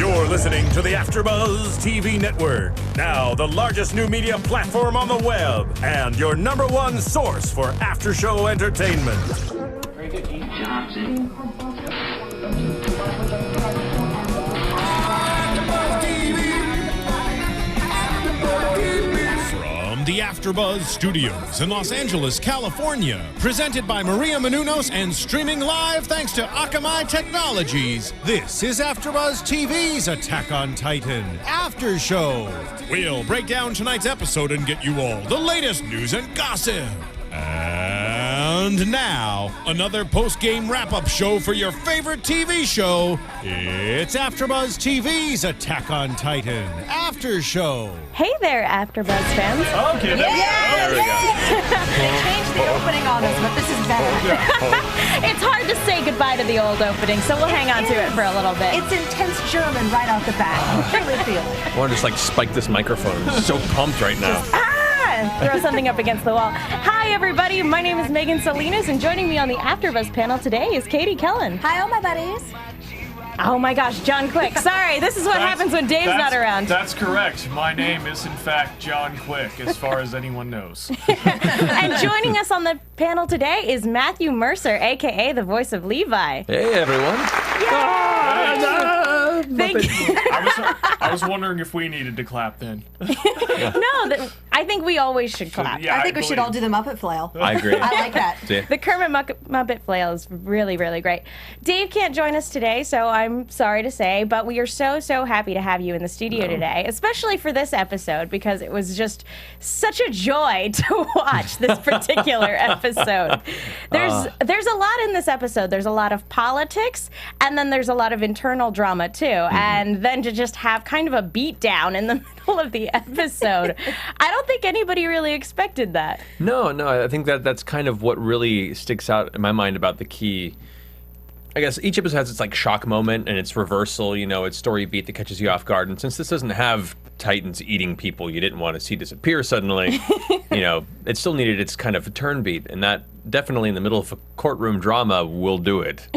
You're listening to the AFTERBUZZ TV network. Now, the largest new media platform on the web and your #1 source for after-show entertainment. From the AFTERBUZZ Studios in Los Angeles, California, presented by Maria Menounos and streaming live thanks to Akamai Technologies, this is AFTERBUZZ TV's Attack on Titan After Show. We'll break down tonight's episode and get you all the latest news and gossip. And now, another post-game wrap-up show for your favorite TV show. It's AFTERBUZZ TV's Attack on Titan After Show. Hey there, AFTERBUZZ fans. Okay, there we go. They changed the opening on us, but this is better. It's hard to say goodbye to the old opening, so we'll hang on to it for a little bit. It's intense German right off the bat. Really feel it. I want to just like spike this microphone. I'm so pumped right now. Throw something up against the wall. Hi, everybody. My name is Megan Salinas, and joining me on the AFTERBUZZ panel today is Katie Cullen. Hi, all my buddies. Oh my gosh, John Quick. Sorry, this is what happens when Dave's not around. That's correct. My name is, in fact, John Quick, as far as anyone knows. And joining us on the panel today is Matthew Mercer, a.k.a. the voice of Levi. Hey, everyone. Thank you. I was wondering if we needed to clap then. No, I think we always should clap. Yeah, I think we should all do the Muppet flail. I agree. I like that. See? The Kermit Muppet flail is really, really great. Dave can't join us today, so I'm sorry to say, but we are so happy to have you in the studio today, especially for this episode, because it was just such a joy to watch this particular episode. There's a lot in this episode. There's a lot of politics, and then there's a lot of internal drama, too. And then to just have kind of a beatdown in the middle of the episode, I don't think anybody really expected that. No, I think that's kind of what really sticks out in my mind about the key. I guess each episode has its like shock moment and its reversal, its story beat that catches you off guard. And since this doesn't have Titans eating people you didn't want to see disappear suddenly, it still needed its kind of turn beat. And that definitely in the middle of a courtroom drama will do it.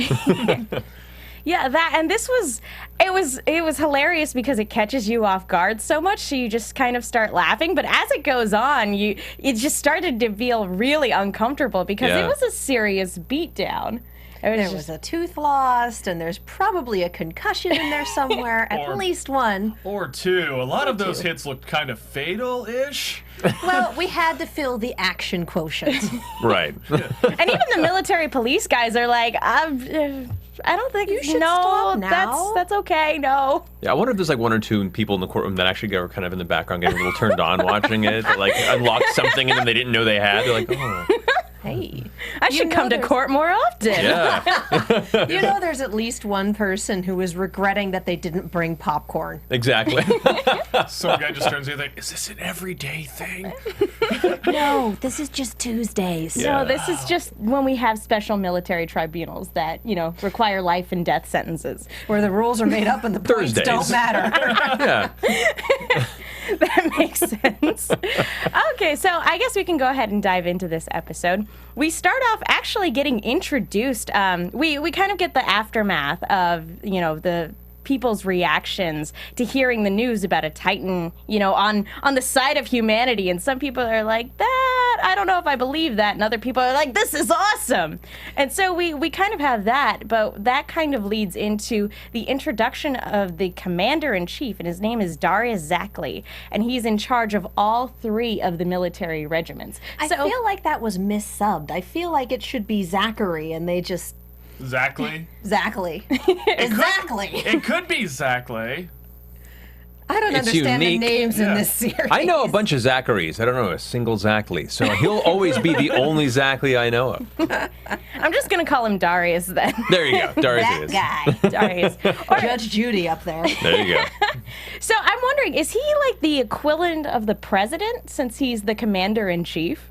Yeah, it was hilarious because it catches you off guard so much, so you just kind of start laughing. But as it goes on, it just started to feel really uncomfortable because it was a serious beatdown. There was a tooth lost, and there's probably a concussion in there somewhere, at least one. Or two. A lot of those hits looked kind of fatal-ish. Well, we had to fill the action quotient. Right. And even the military police guys are like, I don't think you should stop now. That's okay. No. Yeah, I wonder if there's like one or two people in the courtroom that actually go kind of in the background getting a little turned on watching it. They like unlocked something in them they didn't know they had. They're like, oh. Hey. I should come to court more often. Yeah. There's at least one person who is regretting that they didn't bring popcorn. Exactly. Some guy just turns to you like, is this an everyday thing? No, this is just Tuesdays. Yeah. No, this is just when we have special military tribunals that, require life and death sentences. Where the rules are made up and the points Thursdays. don't matter. Yeah. That makes sense. Okay, so I guess we can go ahead and dive into this episode. We start off actually getting introduced. We kind of get the aftermath of, the people's reactions to hearing the news about a Titan, on the side of humanity. And some people are like, that, I don't know if I believe that. And other people are like, this is awesome. And so we kind of have that, but that kind of leads into the introduction of the commander-in-chief, and his name is Darius Zackley, and he's in charge of all 3 of the military regiments. I feel like that was missubbed. I feel like it should be Zachary, and they just... Zackley? Exactly. Exactly. It could be Zackley. I don't understand unique. the names in this series. I know a bunch of Zacharys. I don't know a single Zackley. So he'll always be the only Zackley I know of. I'm just going to call him Darius then. There you go. Darius that it is. guy. Darius. Judge Judy up there. There you go. So I'm wondering, is he like the equivalent of the president since he's the commander-in-chief?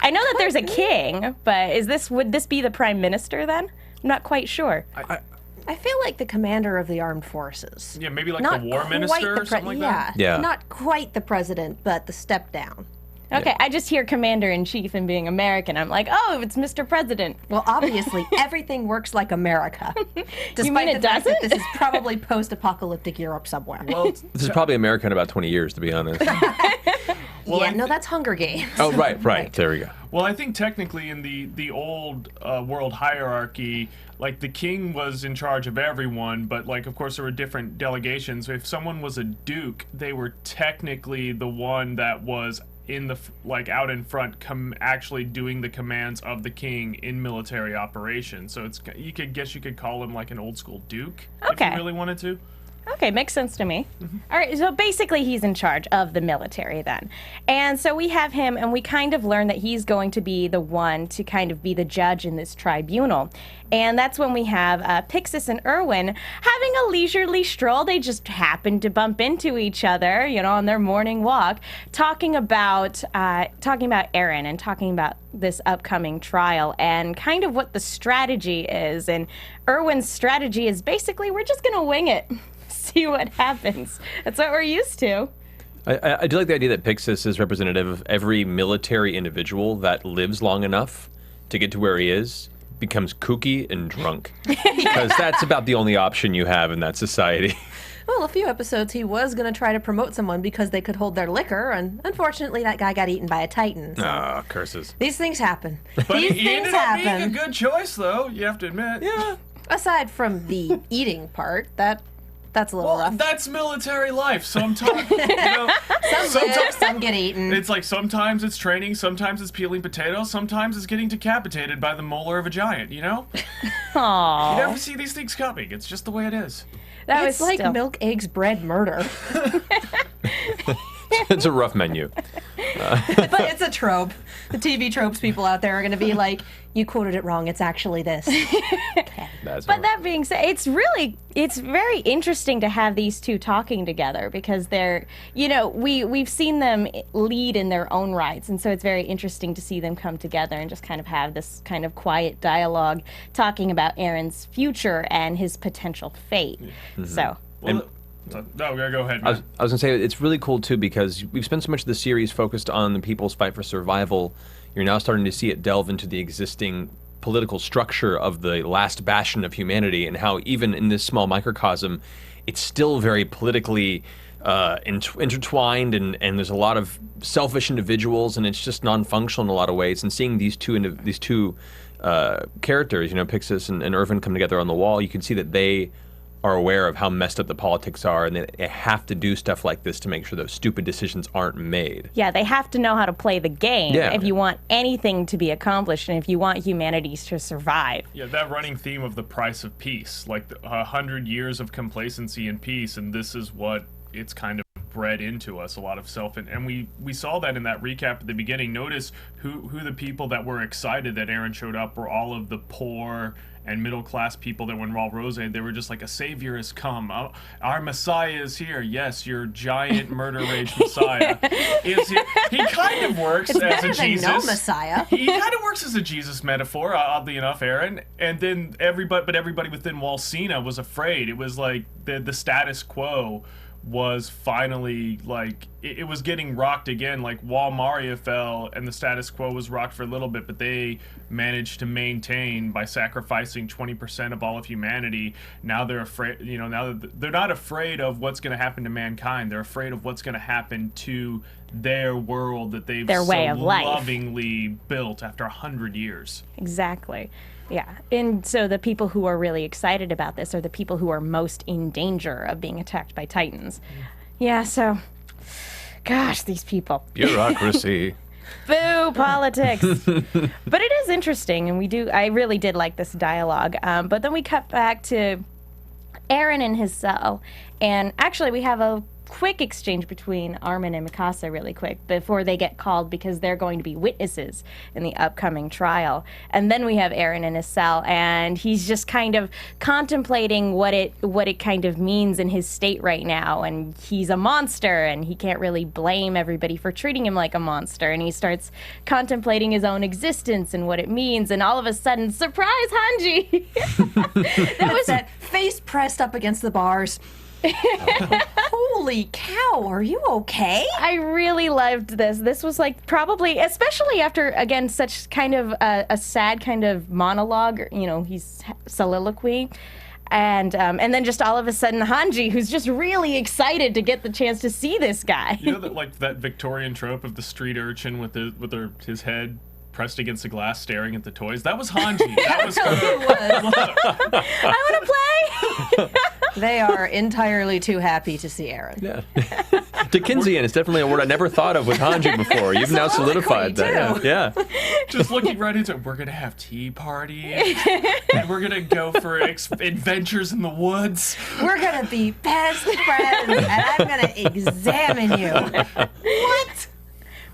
I know that there's a king, but would this be the prime minister then? I'm not quite sure. I feel like the commander of the armed forces. Yeah, maybe like Not the war quite minister or something like that. Yeah. Not quite the president, but the step down. Okay, I just hear Commander-in-Chief and being American. I'm like, oh, it's Mr. President. Well, obviously, everything works like America. Despite mean it the fact that doesn't? this is probably post-apocalyptic Europe somewhere. Well, This is probably America in about 20 years, to be honest. yeah, no, that's Hunger Games. Oh, right. There we go. Well, I think technically in the old world hierarchy, like the king was in charge of everyone, but like of course there were different delegations. If someone was a duke, they were technically the one that was in the out in front, actually doing the commands of the king in military operations. So it's you could call him like an old school duke if Okay. you really wanted to. Okay, makes sense to me. All right, so basically he's in charge of the military then. And so we have him, and we kind of learn that he's going to be the one to kind of be the judge in this tribunal. And that's when we have Pixis and Erwin having a leisurely stroll. They just happen to bump into each other, on their morning walk, talking about Eren and talking about this upcoming trial and kind of what the strategy is. And Erwin's strategy is basically, we're just going to wing it. See what happens. That's what we're used to. I do like the idea that Pixis is representative of every military individual that lives long enough to get to where he is, becomes kooky and drunk. Because that's about the only option you have in that society. Well, a few episodes he was going to try to promote someone because they could hold their liquor, and unfortunately that guy got eaten by a titan. So. Ah, curses. These things happen. But These he things ended up being a happen. good choice, though. You have to admit. Yeah. Aside from the eating part, that's a little Well, rough. that's military life. Sometimes, Some live, some get eaten. it's like sometimes it's training, sometimes it's peeling potatoes, sometimes it's getting decapitated by the molar of a giant. You Aww. never see these things coming. It's just the way it is. That It's was like still... milk, eggs, bread, murder. It's a rough menu. But it's a trope. The TV tropes people out there are going to be like, you quoted it wrong, it's actually this. That's But that being said, it's very interesting to have these two talking together because they're, we've seen them lead in their own rights. And so it's very interesting to see them come together and just kind of have this kind of quiet dialogue talking about Eren's future and his potential fate. So. Well, no, go ahead, I was man. going to say, it's really cool, too, because we've spent so much of the series focused on the people's fight for survival. You're now starting to see it delve into the existing political structure of the last bastion of humanity and how even in this small microcosm, it's still very politically intertwined and there's a lot of selfish individuals and it's just non-functional in a lot of ways. And seeing these two characters, Pixis and Erwin come together on the wall, you can see that they are aware of how messed up the politics are and they have to do stuff like this to make sure those stupid decisions aren't made. Yeah, they have to know how to play the game Yeah. if you want anything to be accomplished and if you want humanity to survive. Yeah, that running theme of the price of peace, like 100 years of complacency and peace, and this is what it's kind of bred into us, a lot of and we saw that in that recap at the beginning. Notice who the people that were excited that Eren showed up were all of the poor and middle class people that when Raw Rose, they were just like, a savior has come. Oh, our Messiah is here. Yes, your giant murder rage Messiah is here. He kind of works It's as better a than Jesus. no Messiah. He kind of works as a Jesus metaphor, oddly enough, Eren. And then everybody within Walsina was afraid. It was like the status quo was finally like it was getting rocked again. Like Wall Maria fell and the status quo was rocked for a little bit, but they managed to maintain by sacrificing 20% of all of humanity. Now they're afraid, now they're not afraid of what's going to happen to mankind. They're afraid of what's going to happen to their world that they've Their way so of life. lovingly built after 100 years. Exactly. Yeah. And so the people who are really excited about this are the people who are most in danger of being attacked by Titans. Yeah, so gosh, these people. Bureaucracy. Boo, politics. But it is interesting, and I really did like this dialogue. But then we cut back to Eren in his cell, and actually we have a quick exchange between Armin and Mikasa really quick before they get called because they're going to be witnesses in the upcoming trial. And then we have Eren in his cell and he's just kind of contemplating what it kind of means in his state right now, and he's a monster and he can't really blame everybody for treating him like a monster, and he starts contemplating his own existence and what it means, and all of a sudden, surprise, Hanji! That was that face pressed up against the bars. Holy cow, are you okay? I really loved this. This was like probably, especially after, again, such kind of a sad kind of monologue, you know, he's soliloquy. And then just all of a sudden Hanji, who's just really excited to get the chance to see this guy. You know that like that Victorian trope of the street urchin with his head pressed against the glass staring at the toys? That was Hanji. That was her. I want to play! They are entirely too happy to see Eren. Yeah. Dickensian is definitely a word I never thought of with Hanji before. You've now solidified that. Yeah. Just looking right into it. We're gonna have tea parties, and we're gonna go for adventures in the woods. We're gonna be best friends, and I'm gonna examine you. What?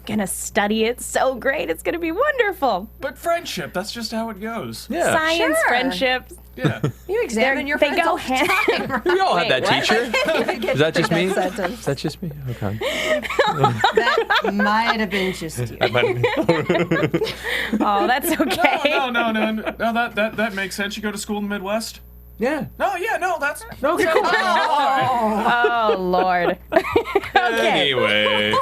Gonna study it so great. It's gonna be wonderful. But friendship, that's just how it goes. Yeah. Science, Sure. friendship. Yeah. You examine your They friends go all the hand- time, right? We all had Wait, that what? teacher. Is that just me? That sentence. Is that just me? Okay. That might have been just you. Oh, that's okay. No, that makes sense. You go to school in the Midwest? Yeah. No, yeah, no, that's Okay, cool. Oh, Lord. Anyway.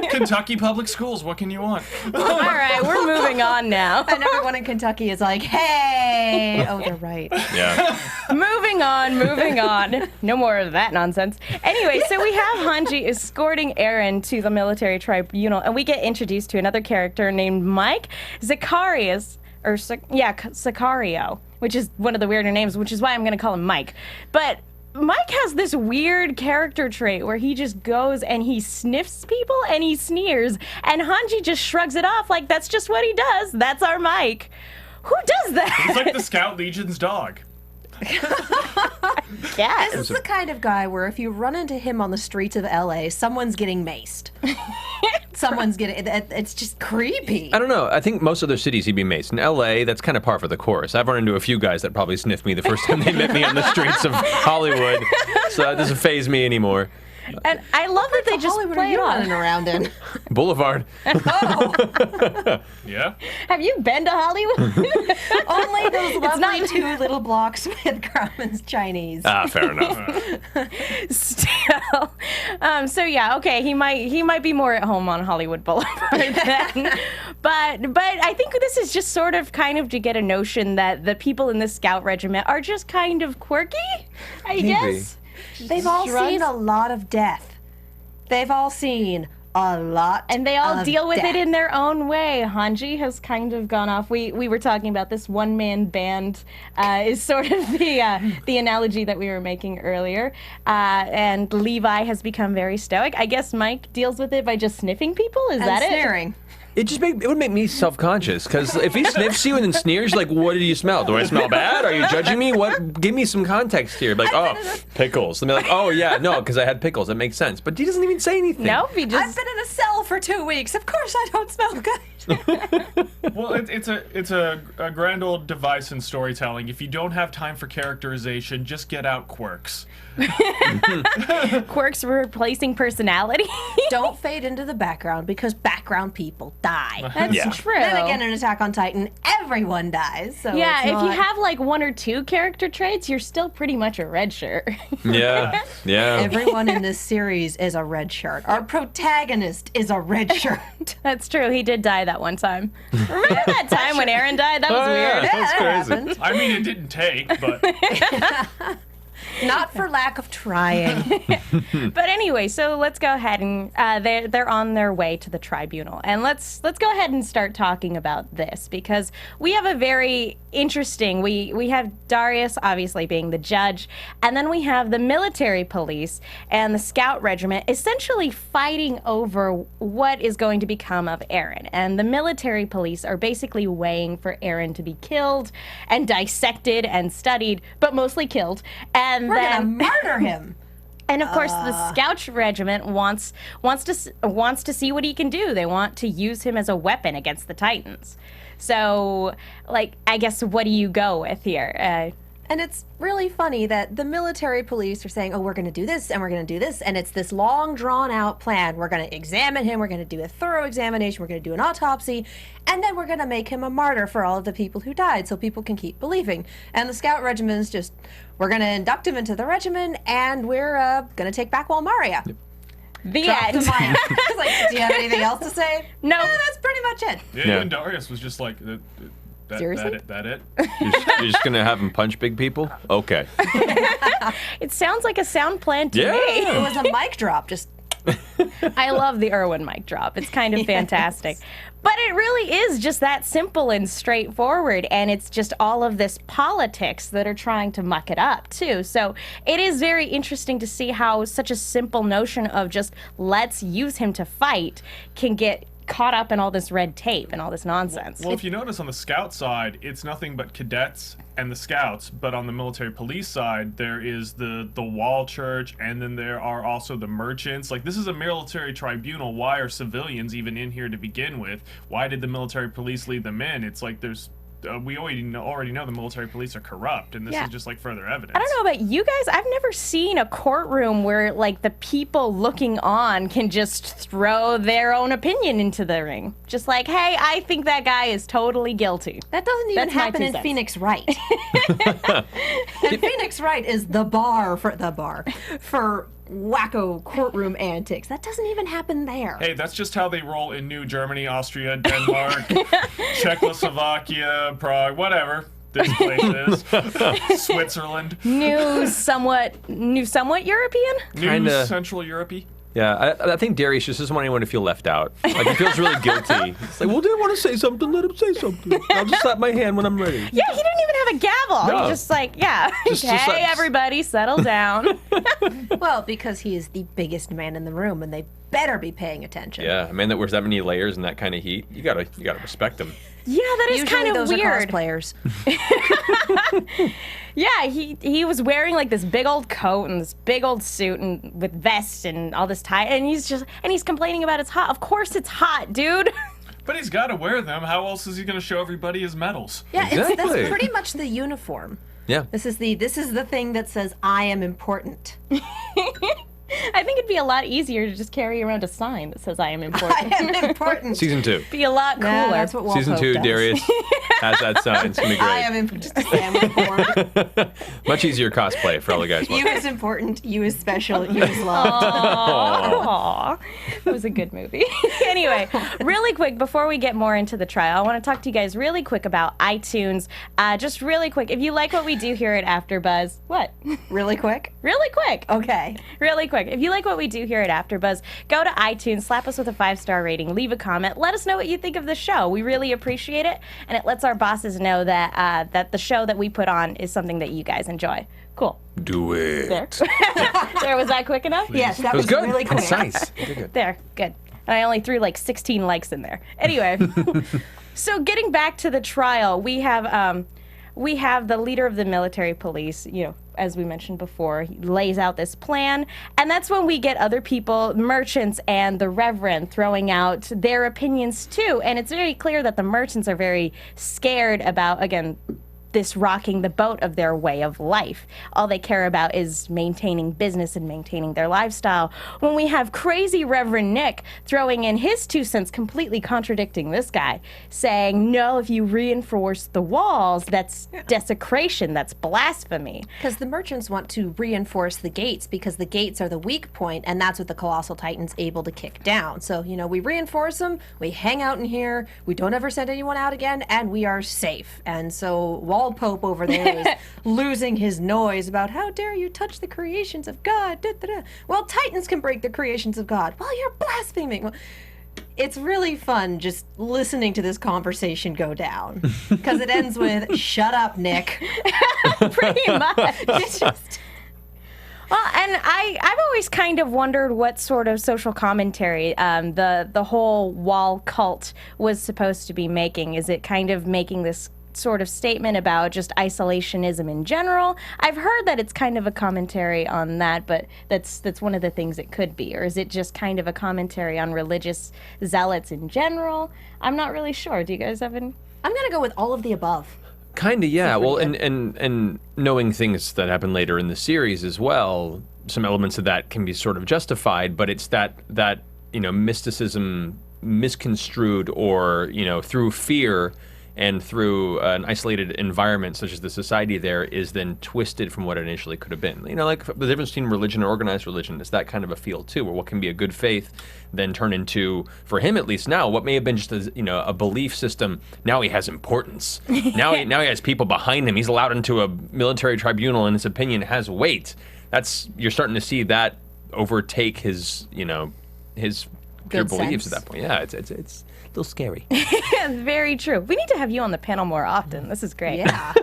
Kentucky public schools. What can you want? All right, we're moving on now. And everyone in Kentucky is like, hey. Oh, they're right. Yeah. Moving on. No more of that nonsense. Anyway, so we have Hanji escorting Eren to the military tribunal, and we get introduced to another character named Mike Zacharias, Sicario, which is one of the weirder names, which is why I'm going to call him Mike. But Mike has this weird character trait where he just goes and he sniffs people and he sneers, and Hanji just shrugs it off like that's just what he does. That's our Mike. Who does that? He's like the Scout Legion's dog. Yes. This is the kind of guy where if you run into him on the streets of LA, someone's getting maced. It's just creepy. I don't know. I think most other cities he'd be maced. In LA, that's kind of par for the course. I've run into a few guys that probably sniffed me the first time they met me on the streets of Hollywood. So that doesn't faze me anymore. And I love that they just Hollywood are play it you on. running around in? Boulevard. Yeah. Have you been to Hollywood? Only those lovely not- 2 little blocks with Grauman's Chinese. Ah, fair enough. Still, so yeah, okay, he might be more at home on Hollywood Boulevard then, but I think this is just sort of kind of to get a notion that the people in the Scout Regiment are just kind of quirky, I guess. They've all Shrugs. seen a lot of death. They've all seen a lot And they all of deal with death. it in their own way. Hanji has kind of gone off. We were talking about this one-man band is sort of the analogy that we were making earlier. And Levi has become very stoic. I guess Mike deals with it by just sniffing people. Is and that it? sneering. It would make me self-conscious, because if he sniffs you and then sneers, like, what did you smell? Do I smell bad? Are you judging me? What? Give me some context here. Like, oh, pickles. And they're like, oh yeah, no, because I had pickles. That makes sense. But he doesn't even say anything. Nope, he I've just. been in a cell for 2 weeks. Of course I don't smell good. Well, it's a grand old device in storytelling. If you don't have time for characterization, just get out quirks. Quirks replacing personality. Don't fade into the background because background people die. That's Yeah. true. Then again, in Attack on Titan, everyone dies. So Yeah, it's if you not- have like 1 or 2 character traits, you're still pretty much a red shirt. Yeah. Yeah. Everyone in this series is a red shirt. Our protagonist is a red shirt. That's true. He did die that one time. Remember that time when Eren died? That was Oh, yeah. weird. That's that crazy. happened. I mean, it didn't take, but Not for lack of trying. But anyway, so let's go ahead and they're on their way to the tribunal, and let's go ahead and start talking about this because we have a very interesting. We have Darius obviously being the judge, and then we have the military police and the scout regiment essentially fighting over what is going to become of Eren. And the military police are basically weighing for Eren to be killed and dissected and studied, but mostly killed. And We're gonna then murder him. and of course, the Scout Regiment wants to see what he can do. They want to use him as a weapon against the Titans. So, like, I guess what do you go with here? And it's really funny that the military police are saying, oh, we're going to do this and we're going to do this. And it's this long, drawn-out plan. We're going to examine him. We're going to do a thorough examination. We're going to do an autopsy. And then we're going to make him a martyr for all of the people who died so people can keep believing. And the scout regiment's just, we're going to induct him into the regiment and we're going to take back Walmaria. Yep. The Drop end. the mic. Like, do you have anything else to say? No. That's pretty much it. Yeah, even Darius was just like, Seriously? that it? You're just gonna have him punch big people? Okay. It sounds like a sound plan to Yeah. me. It was a mic drop, just I love the Irwin mic drop. It's kind of fantastic. But it really is just that simple and straightforward, and it's just all of this politics that are trying to muck it up, too. So it is very interesting to see how such a simple notion of just let's use him to fight can get caught up in all this red tape and all this nonsense. Well, if you notice on the scout side, it's nothing but cadets and the scouts, but on the military police side, there is the wall church, and then there are also the merchants. Like, this is a military tribunal. Why are civilians even in here to begin with? Why did the military police lead them in? It's like there's we already know the military police are corrupt, and this is just like further evidence. I don't know about you guys. I've never seen a courtroom where like the people looking on can just throw their own opinion into the ring. Just like, hey, I think that guy is totally guilty. that doesn't even That's my happen 2 in cents. Phoenix Wright. And Phoenix Wright is the bar for wacko courtroom antics. That doesn't even happen there. Hey, that's just how they roll in New Germany, Austria, Denmark, Czechoslovakia, Prague, whatever this place is. Switzerland. New somewhat European? New Kinda. Central Europe. Yeah, I think Darius just doesn't want anyone to feel left out. Like, he feels really guilty. It's like, well, they want to say something, let him say something. I'll just slap my hand when I'm ready. Yeah, he didn't even have a gavel. No. He just like, yeah. Just hey, like- everybody, settle down. Well, because he is the biggest man in the room, and they better be paying attention. Yeah, a man that wears that many layers and that kind of heat, you gotta respect him. Yeah, that is Usually kind of those weird. are cosplayers. Yeah, he was wearing like this big old coat and this big old suit and with vest and all this tie, and he's complaining about it's hot. Of course it's hot, dude. But he's got to wear them. How else is he going to show everybody his medals? Yeah, Exactly. that's pretty much the uniform. Yeah. This is the thing that says I am important. I think it'd be a lot easier to just carry around a sign that says I am important. I am important. Season 2. Be a lot cooler. Nah, that's what Walt Season Pope 2, does. Darius has that sign. It's gonna be I great. am just a family form. Much easier cosplay for all the guys You watching. is important. You is special. You is loved. Aww. It was a good movie. Anyway, really quick, before we get more into the trial, I want to talk to you guys really quick about iTunes. Just really quick, if you like what we do here at AfterBuzz, what? Really quick. Really quick. Okay. Really quick. If you like what we do here at AfterBuzz, go to iTunes, slap us with a 5-star rating, leave a comment, let us know what you think of the show. We really appreciate it, and it lets our bosses know that that the show that we put on is something that you guys enjoy. Cool. Do it. There. There, was that quick enough? Yes, that It was good. really quick. Concise. Good. There, good. And I only threw like 16 likes in there. Anyway, so getting back to the trial, we have the leader of the military police, as we mentioned before, he lays out this plan, and that's when we get other people, merchants and the Reverend, throwing out their opinions too. And it's very clear that the merchants are very scared about, again, this rocking the boat of their way of life. All they care about is maintaining business and maintaining their lifestyle. When we have crazy Reverend Nick throwing in his 2 cents, completely contradicting this guy, saying, no, if you reinforce the walls, that's desecration, that's blasphemy. Because the merchants want to reinforce the gates because the gates are the weak point, and that's what the Colossal Titan's able to kick down. So, we reinforce them, we hang out in here, we don't ever send anyone out again, and we are safe. And so Walt Pope over there is losing his noise about how dare you touch the creations of God. Da, da, da. Well, Titans can break the creations of God. Well, you're blaspheming. Well, it's really fun just listening to this conversation go down because it ends with "Shut up, Nick." Pretty much. It's just... Well, and I've always kind of wondered what sort of social commentary the whole wall cult was supposed to be making. Is it kind of making this sort of statement about just isolationism in general? I've heard that it's kind of a commentary on that, but that's one of the things it could be. Or is it just kind of a commentary on religious zealots in general? I'm not really sure. Do you guys have any? I'm gonna go with all of the above. Kind of, yeah. Well, and knowing things that happen later in the series as well, some elements of that can be sort of justified, but it's that mysticism misconstrued or, through fear and through an isolated environment such as the society there is then twisted from what it initially could have been. Like the difference between religion and organized religion is that kind of a feel too, where what can be a good faith then turn into, for him at least now, what may have been just a belief system. Now he has importance. Now he has people behind him. He's allowed into a military tribunal, and his opinion has weight. You're starting to see that overtake his pure beliefs at that point. Yeah, it's a little scary. Very true. We need to have you on the panel more often. This is great. Yeah.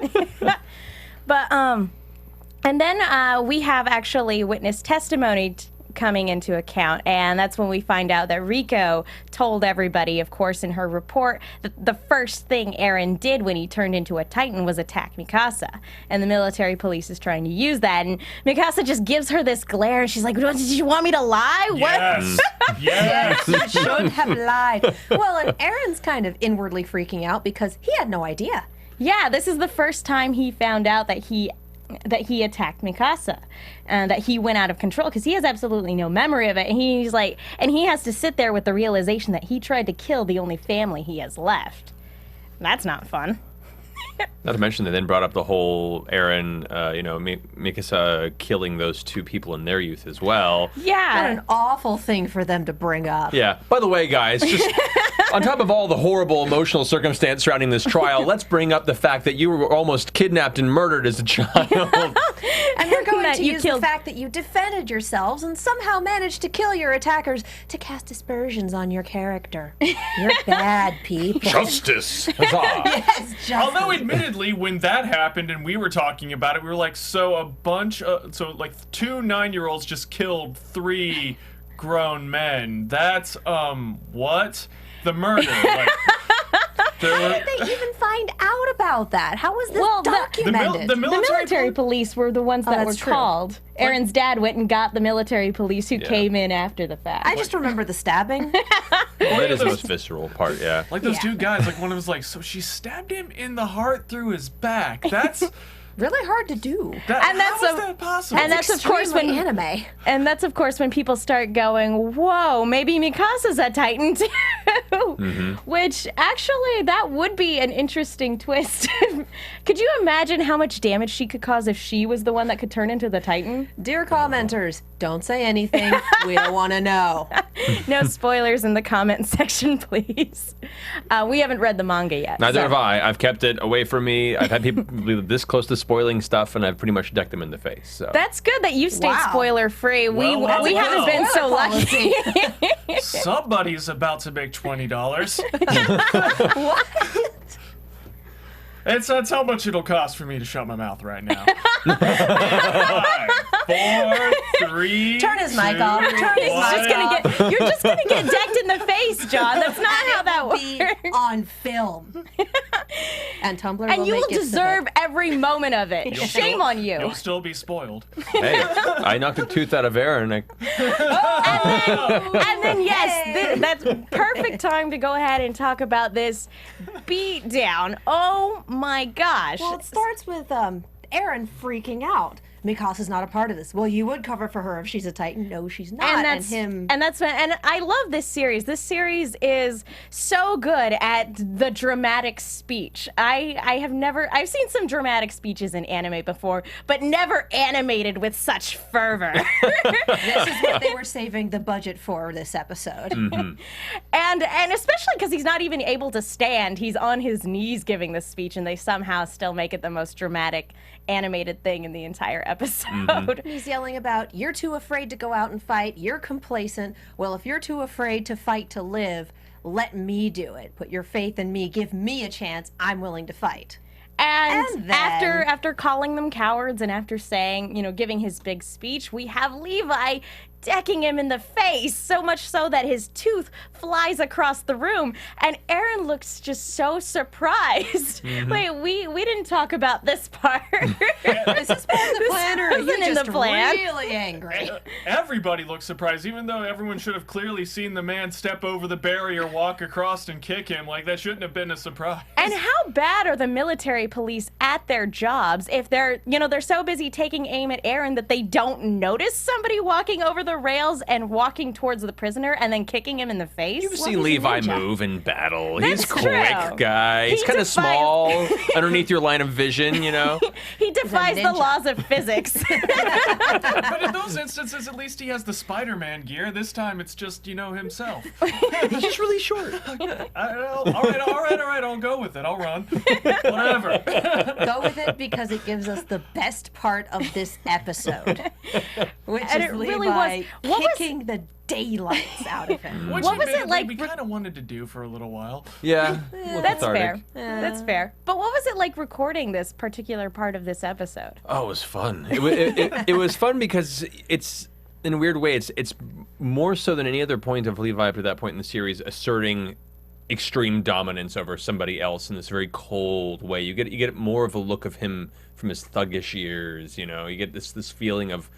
But and then we have actually witness testimony coming into account, and that's when we find out that Rico told everybody, of course, in her report, that the first thing Eren did when he turned into a Titan was attack Mikasa, and the military police is trying to use that, and Mikasa just gives her this glare, and she's like, "Did you want me to lie? Yes. Yes. You should have lied. Well, and Eren's kind of inwardly freaking out because he had no idea. Yeah, this is the first time he found out that he attacked Mikasa and that he went out of control, because he has absolutely no memory of it. And he's like, and he has to sit there with the realization that he tried to kill the only family he has left. That's not fun. Not to mention they then brought up the whole Eren, Mikasa killing those two people in their youth as well. Yeah. What an awful thing for them to bring up. Yeah. By the way, guys, just on top of all the horrible emotional circumstance surrounding this trial, let's bring up the fact that you were almost kidnapped and murdered as a child. And we're going That to you use killed- the fact that you defended yourselves and somehow managed to kill your attackers to cast aspersions on your character. You're bad people. Justice. Huzzah. Yes, justice. Although, admittedly, when that happened and we were talking about it, we were like, so two 9-year-olds just killed 3 grown men. That's, what? The murder. Like, How did they even find out about that? How was this Well, documented? the The military military police were the ones that were that's true. called. Eren's dad went and got the military police who came in after the fact. I just remember the stabbing. That is the most visceral part, yeah. Like those Yeah. two guys, like one of them was like, so she stabbed him in the heart through his back. That's Really hard to do. And that's how is that possible? and that's of course when anime. And that's of course when people start going, whoa, maybe Mikasa's a Titan too. Which actually that would be an interesting twist. Could you imagine how much damage she could cause if she was the one that could turn into the Titan? Dear commenters, don't say anything. We don't want to know. No spoilers in the comment section, please. We haven't read the manga yet. Neither so- have I. I've kept it away from me. I've had people be this close to spoiling stuff, and I've pretty much decked them in the face. So. That's good that you stayed Wow. spoiler free. Well, We haven't well. been so Spoiler lucky. Somebody's about to make $20. That's how much it'll cost for me to shut my mouth right now. 5, 4, 3. Turn his mic off. Turn his mic You're just gonna get decked in the face, John. That's not how that Be works. on film. And Tumblr And will you make will gifts of deserve it. every moment of it. Shame on you. You'll still be spoiled. Hey, I knocked a tooth out of Eren. And then yes, that's perfect time to go ahead and talk about this beat down. Oh my gosh. Well, it starts with Eren freaking out. Mikasa's not a part of this. Well, you would cover for her if she's a Titan. No, she's not. And I love this series. This series is so good at the dramatic speech. I've seen some dramatic speeches in anime before, but never animated with such fervor. This is what they were saving the budget for this episode. And especially because he's not even able to stand. He's on his knees giving this speech, and they somehow still make it the most dramatic animated thing in the entire episode. He's yelling about, you're too afraid to go out and fight. You're complacent. Well, if you're too afraid to fight to live, let me do it. Put your faith in me. Give me a chance. I'm willing to fight. And then- after calling them cowards and after saying, giving his big speech, we have Levi decking him in the face, so much so that his tooth flies across the room. And Eren looks just so surprised. Wait, we didn't talk about this part. Is this part of the plan, or are you wasn't in just the reading plan. really angry. Everybody looks surprised, even though everyone should have clearly seen the man step over the barrier, walk across, and kick him. Like, that shouldn't have been a surprise. And how bad are the military police at their jobs if they're so busy taking aim at Eren that they don't notice somebody walking over the rails and walking towards the prisoner and then kicking him in the face? You've seen Levi move in battle. He's That's quick, true. guy. He's He kind of defies- small underneath your line of vision, you know? He defies the ninja. laws of physics. But in those instances, at least he has the Spider-Man gear. This time, it's just, himself. He's just really short. All right, I'll go with it. I'll run. Whatever. Go with it because it gives us the best part of this episode, which And is it Levi really was- what was- kicking the daylights out of him. Which What was it admittedly like we kind of wanted to do for a little while. Yeah. That's fair. lethargic. That's fair. But what was it like recording this particular part of this episode? Oh, it was fun. It was fun because it's, in a weird way, it's more so than any other point of Levi up to that point in the series asserting extreme dominance over somebody else in this very cold way. You get more of a look of him from his thuggish years. You get this feeling of,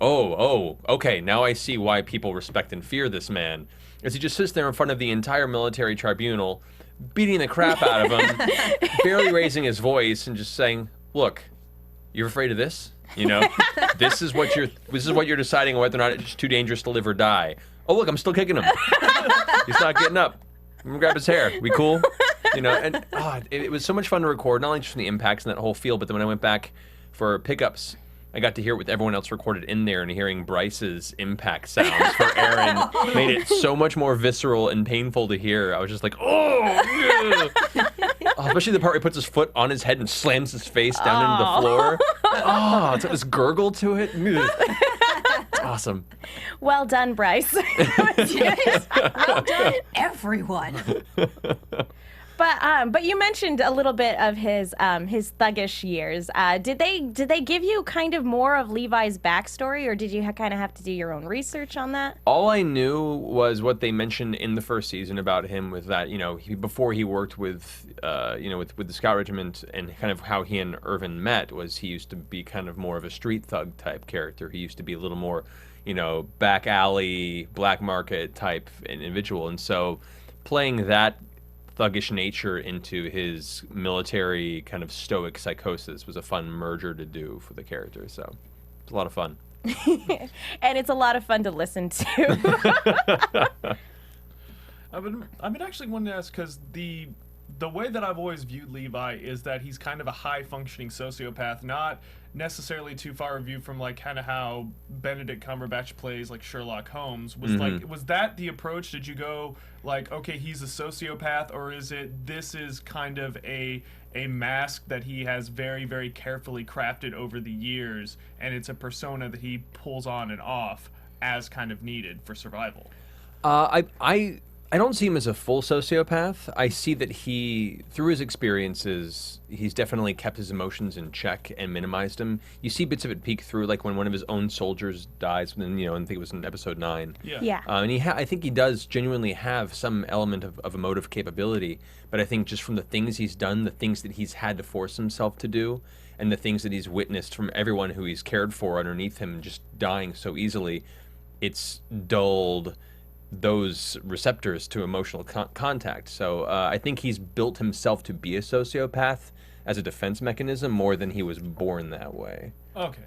okay, now I see why people respect and fear this man. As he just sits there in front of the entire military tribunal, beating the crap out of him, barely raising his voice and just saying, "Look, you're afraid of this? This is what you're deciding whether or not it's too dangerous to live or die. Oh, look, I'm still kicking him. He's not getting up. I'm gonna grab his hair. We cool? It was so much fun to record, not only just from the impacts and that whole feel, but then when I went back for pickups, I got to hear it with everyone else recorded in there, and hearing Bryce's impact sounds for Eren made it so much more visceral and painful to hear. I was just like, oh, especially the part where he puts his foot on his head and slams his face down into the floor. Oh, it's got this gurgle to it. It's awesome. Well done, Bryce. Well done, everyone. But you mentioned a little bit of his thuggish years. Did they give you kind of more of Levi's backstory, or did you kind of have to do your own research on that? All I knew was what they mentioned in the first season about him, with that, before he worked with the Scout Regiment, and kind of how he and Irvin met was he used to be kind of more of a street thug type character. He used to be a little more, back alley, black market type individual, and so playing that thuggish nature into his military kind of stoic psychosis was a fun merger to do for the character. So it's a lot of fun. And it's a lot of fun to listen to. I've been actually wanting to ask, because the way that I've always viewed Levi is that he's kind of a high-functioning sociopath, not necessarily too far removed from like kind of how Benedict Cumberbatch plays like Sherlock Holmes. Was that the approach? Did you go like, okay, he's a sociopath, or is it this is kind of a mask that he has very, very carefully crafted over the years, and it's a persona that he pulls on and off as kind of needed for survival? I don't see him as a full sociopath. I see that he, through his experiences, he's definitely kept his emotions in check and minimized them. You see bits of it peek through, like when one of his own soldiers dies, and I think it was in episode 9. Yeah. And I think he does genuinely have some element of emotive capability, but I think just from the things he's done, the things that he's had to force himself to do, and the things that he's witnessed from everyone who he's cared for underneath him just dying so easily, it's dulled those receptors to emotional contact. So I think he's built himself to be a sociopath as a defense mechanism more than he was born that way. Okay.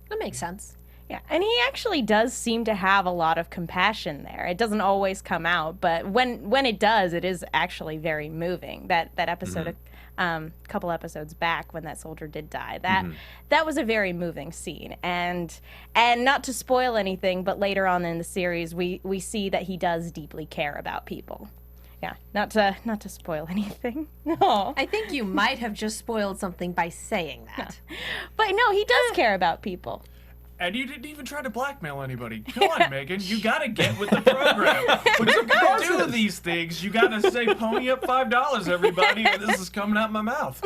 That makes sense. Yeah, and he actually does seem to have a lot of compassion there. It doesn't always come out, but when it does, it is actually very moving. That episode, a couple episodes back, when that soldier did die, that was a very moving scene. And not to spoil anything, but later on in the series, we see that he does deeply care about people. Yeah, not to spoil anything. No. I think you might have just spoiled something by saying that. But no, he does care about people. And you didn't even try to blackmail anybody. Come on, Megan. You gotta get with the program. When you're gonna do these things, you gotta say, pony up $5, everybody, or this is coming out my mouth.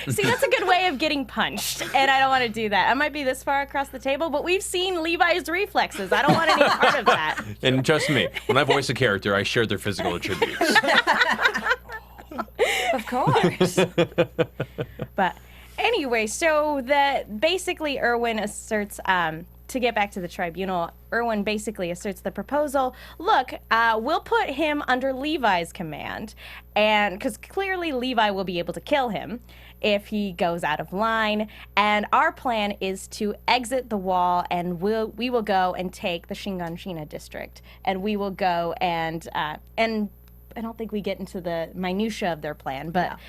See, that's a good way of getting punched, and I don't want to do that. I might be this far across the table, but we've seen Levi's reflexes. I don't want any part of that. And trust me, when I voice a character, I share their physical attributes. Of course. But Anyway, so that basically Erwin asserts, to get back to the tribunal, Erwin basically asserts the proposal, look, we'll put him under Levi's command, and because clearly Levi will be able to kill him if he goes out of line, and our plan is to exit the wall, and we will go and take the Shinganshina district, and we will go and I don't think we get into the minutia of their plan, but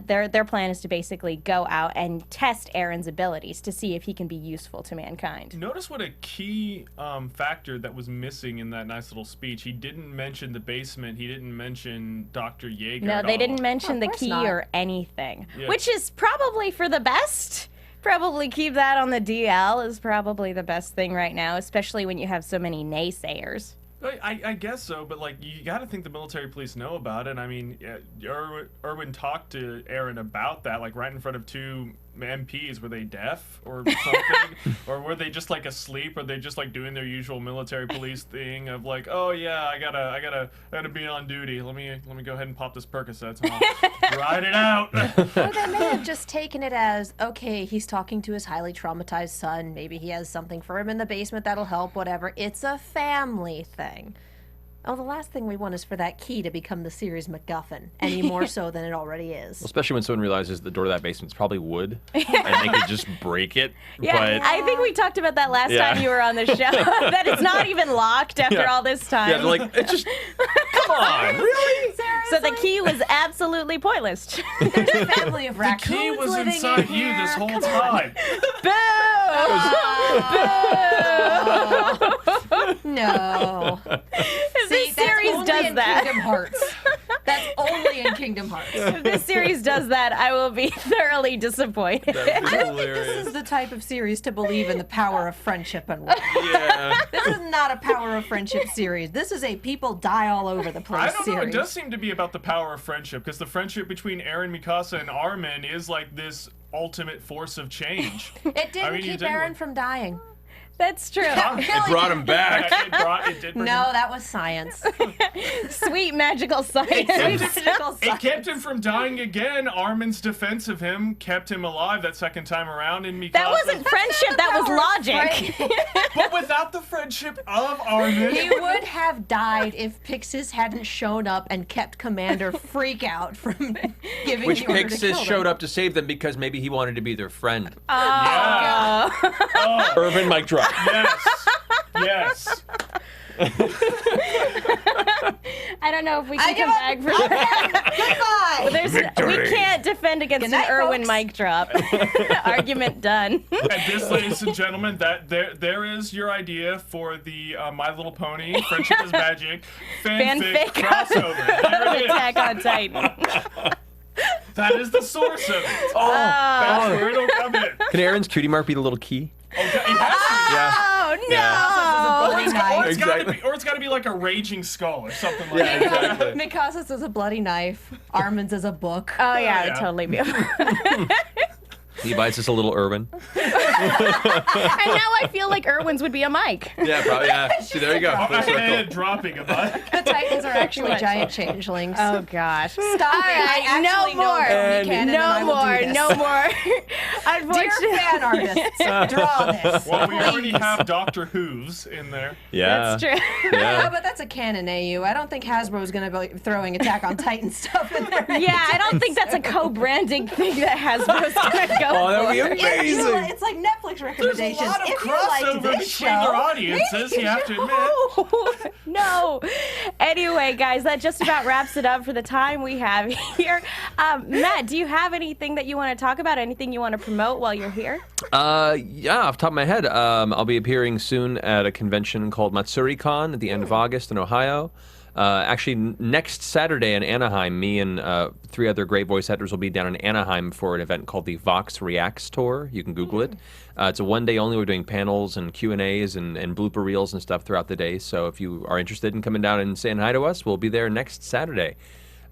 their plan is to basically go out and test Eren's abilities to see if he can be useful to mankind. Notice what a key factor that was missing in that nice little speech. He didn't mention the basement. He didn't mention Dr. Yeager. No, at they all. didn't mention Of the course key not. or anything, Yeah. which is probably for the best. Probably keep that on the DL is probably the best thing right now, especially when you have so many naysayers. I guess so, but like you got to think the military police know about it. I mean, Erwin talked to Eren about that, like right in front of two MPs. Were they deaf or something, or were they just like asleep? Or they just like doing their usual military police thing of like, oh yeah, I gotta be on duty. Let me go ahead and pop this Percocet and I'll ride it out. Or they may have just taken it as, okay, he's talking to his highly traumatized son. Maybe he has something for him in the basement that'll help, whatever. It's a family thing. Oh, the last thing we want is for that key to become the series MacGuffin, any more so than it already is. Especially when someone realizes the door to that basement's probably wood, and they could just break it. Yeah, but I think we talked about that last Yeah. time you were on the show, that it's not even locked after Yeah. all this time. yeah, they're like, it's just come on, really? So the key was absolutely pointless. There's a family of He raccoons was living inside in you here. this whole time. No. This series only does in that. Kingdom Hearts. That's only in Kingdom Hearts. If this series does that, I will be thoroughly disappointed. I don't think this is the type of series to believe in the power of friendship and war. Yeah. This is not a power of friendship series. This is a people die all over the place I don't know. series. It does seem to be about the power of friendship, because the friendship between Eren, Mikasa, and Armin is like this ultimate force of change. It didn't I mean, you keep did Eren one. from dying. That's true. It brought him back. It did bring No, him- that was science. Sweet magical science. Magical It kept him from dying again. Armin's defense of him kept him alive that second time around. In Mikasa, That wasn't friendship, that was logic. But without the friendship of Armin, He would have died if Pixis hadn't shown up and kept Commander freak out from giving Which the order to kill Pixis them. showed up to save them because maybe he wanted to be their friend. yeah. Oh, Irvin mic drop. yes. I don't know if we I can give come up. back for that. Goodbye. We can't defend against Good night, an Erwin folks. mic drop. Argument done. And this, ladies and gentlemen, that there is your idea for the My Little Pony Friendship is Magic fanfic Fanfic. crossover. There it is. Attack on Titan. That is the source of it. That's where it'll come in. Can Aaron's cutie mark be the little key? Okay, it has to Yeah. Oh no! Yeah. be. Or Exactly. it's got to be like a raging skull or something like Yeah, that. exactly. Mikasa's is a bloody knife. Armin's is a book. Oh yeah, Yeah. I'd totally be. Levi's just a little Irvin. And now I feel like Erwin's would be a mic. Yeah, probably. Yeah. See, there you go. Full I circle. had dropping a butt. The Titans are actually giant changelings. Oh gosh. Stop it. I All right, no actually know more. Pony canon, and I No will do more. this. No more. Dear Unfortunately. fan artists, draw this. Well, we already please. have Doctor Who's in there. Yeah. That's true. Yeah, Yeah. but that's a canon AU. I don't think Hasbro's going to be throwing Attack on Titan stuff in there. Yeah, I don't think that's a co-branding thing that Hasbro's gonna go Oh, that would be for. If you amazing. li- it's like Netflix There's recommendations. a lot of if you liked crossover this between show, their audiences, maybe you have to admit. No. Anyway, guys, that just about wraps it up for the time we have here. Matt, do you have anything that you want to talk about? Anything you want to promote while you're here? Yeah, off the top of my head, I'll be appearing soon at a convention called MatsuriCon at the end of August in Ohio. Actually, next Saturday in Anaheim, me and 3 other great voice actors will be down in Anaheim for an event called the Vox Reacts Tour. You can Google it. It's a one-day only. We're doing panels and Q&As and blooper reels and stuff throughout the day. So if you are interested in coming down and saying hi to us, we'll be there next Saturday.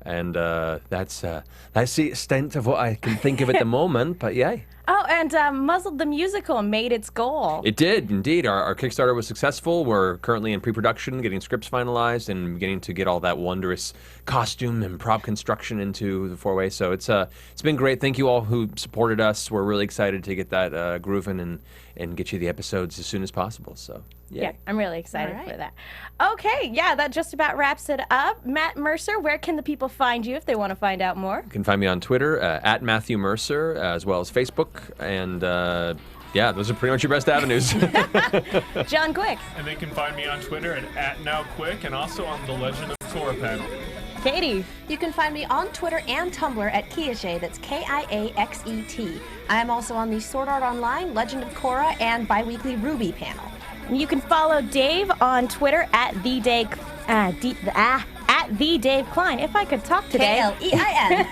And that's the extent of what I can think of at the moment. But yeah. Oh, and Muzzled the Musical made its goal. It did, indeed. Our Kickstarter was successful. We're currently in pre-production, getting scripts finalized, and beginning to get all that wondrous costume and prop construction into the four-way. So it's been great. Thank you all who supported us. We're really excited to get that grooving and get you the episodes as soon as possible. So yeah, I'm really excited All right. for that. Okay, yeah, that just about wraps it up. Matt Mercer, where can the people find you if they want to find out more? you can find me on Twitter at Matthew Mercer, as well as Facebook, and yeah, those are pretty much your best avenues. John Quick, And they can find me on Twitter at @NowQuick and also on the Legend of Korra panel. Katie, You can find me on Twitter and Tumblr at Kiaxet, that's Kiaxet. I am also on the Sword Art Online, Legend of Korra, and biweekly Ruby panel. you can follow Dave on Twitter at the Dave Klein. If I could talk today. Klein.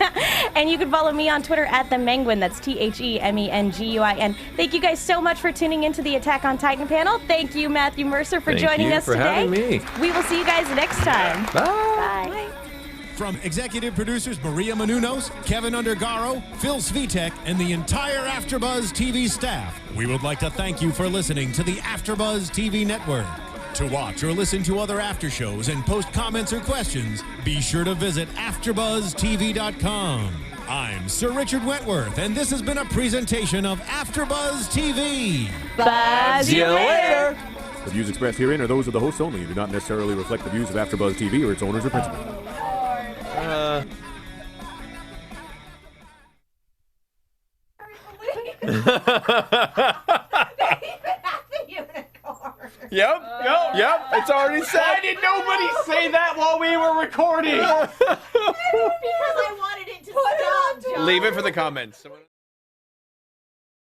And you can follow me on Twitter at the Menguin. That's TheMenguin. Thank you guys so much for tuning into the Attack on Titan panel. Thank you, Matthew Mercer, for Thank joining you us for today. having me. We will see you guys next time. Bye. From executive producers Maria Menounos, Kevin Undergaro, Phil Svitek, and the entire AfterBuzz TV staff, we would like to thank you for listening to the AfterBuzz TV network. To watch or listen to other after shows and post comments or questions, be sure to visit AfterBuzzTV.com. I'm Sir Richard Wentworth, and this has been a presentation of AfterBuzz TV. Buzz See you later. The views expressed herein are those of the hosts only and do not necessarily reflect the views of AfterBuzz TV or its owners or principals. Yep, it's already Why set. did nobody say that while we were recording? Because I wanted it to stop, John. Leave it for the comments.